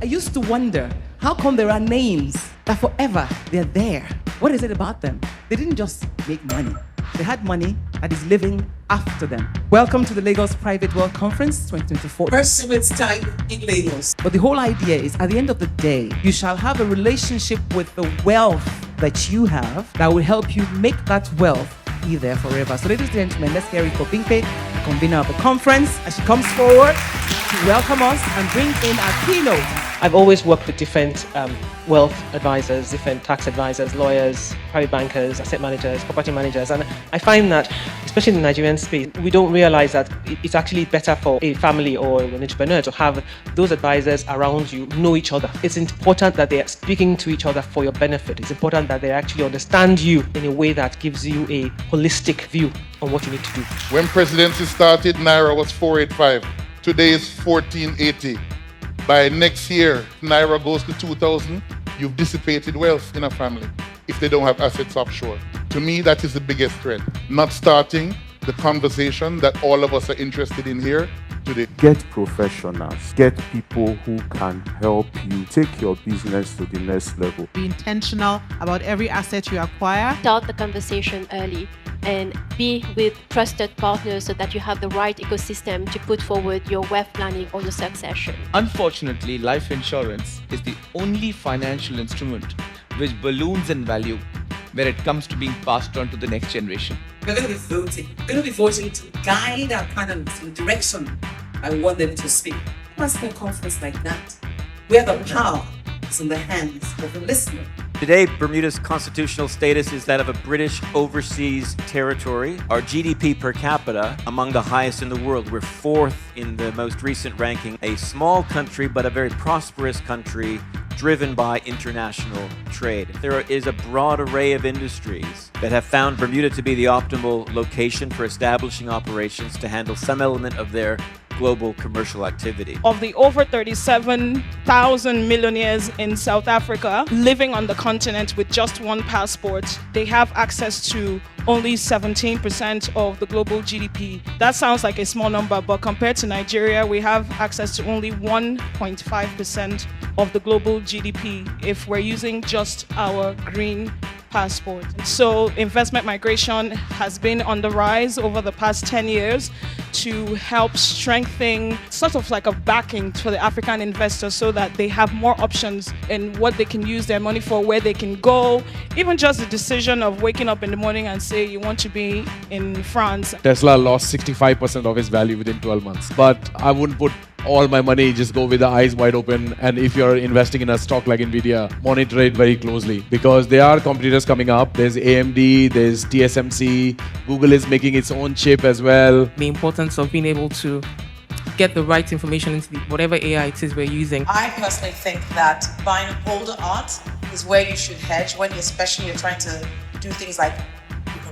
I used to wonder, how come there are names that forever they're there? What is it about them? They didn't just make money. They had money that is living after them. Welcome to the Lagos Private Wealth Conference 2024. First of its time in Lagos. But the whole idea is, at the end of the day, you shall have a relationship with the wealth that you have that will help you make that wealth be there forever. So ladies and gentlemen, let's hear it for Bimpe, the convener of the conference, as she comes forward to welcome us and bring in our keynote. I've always worked with different wealth advisors, different tax advisors, lawyers, private bankers, asset managers, property managers. And I find that, especially in the Nigerian space, we don't realize that it's actually better for a family or an entrepreneur to have those advisors around you know each other. It's important that they are speaking to each other for your benefit. It's important that they actually understand you in a way that gives you a holistic view on what you need to do. When presidency started, Naira was 485. Today is 1480. By next year, Naira goes to 2,000. You've dissipated wealth in a family if they don't have assets offshore. To me, that is the biggest threat. Not starting the conversation that all of us are interested in here today. Get professionals, get people who can help you take your business to the next level. Be intentional about every asset you acquire. Start the conversation early and be with trusted partners so that you have the right ecosystem to put forward your wealth planning or your succession. Unfortunately, life insurance is the only financial instrument which balloons in value when it comes to being passed on to the next generation. We're going to be voting. We're going to be voting to guide our panelists in the direction I want them to speak. What's a conference like that? Where the power is in the hands of the listener. Today, Bermuda's constitutional status is that of a British overseas territory. Our GDP per capita, among the highest in the world. We're fourth in the most recent ranking. A small country, but a very prosperous country, driven by international trade. There is a broad array of industries that have found Bermuda to be the optimal location for establishing operations to handle some element of their global commercial activity. Of the over 37,000 millionaires in South Africa living on the continent with just one passport, they have access to only 17% of the global GDP. That sounds like a small number, but compared to Nigeria, we have access to only 1.5% of the global GDP if we're using just our green passport. So investment migration has been on the rise over the past 10 years to help strengthen sort of like a backing for the African investors so that they have more options in what they can use their money for, where they can go. Even just the decision of waking up in the morning and say you want to be in France. Tesla lost 65% of its value within 12 months. But I wouldn't put all my money, just go with the eyes wide open. And if you're investing in a stock like Nvidia, monitor it very closely because there are competitors coming up. There's AMD, there's TSMC, Google is making its own chip as well. The importance of being able to get the right information into whatever AI it is we're using. I personally think that buying older art is where you should hedge when especially you're trying to do things like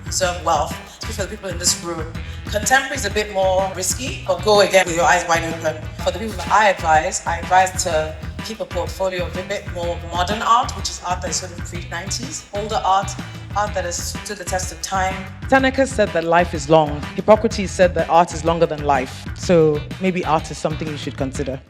preserve wealth, especially for the people in this room. Contemporary is a bit more risky, but go again with your eyes wide open. For the people that I advise to keep a portfolio of a bit more modern art, which is art that is sort of pre-90s, older art that has stood the test of time. Seneca said that life is long. Hippocrates said that art is longer than life. So maybe art is something you should consider.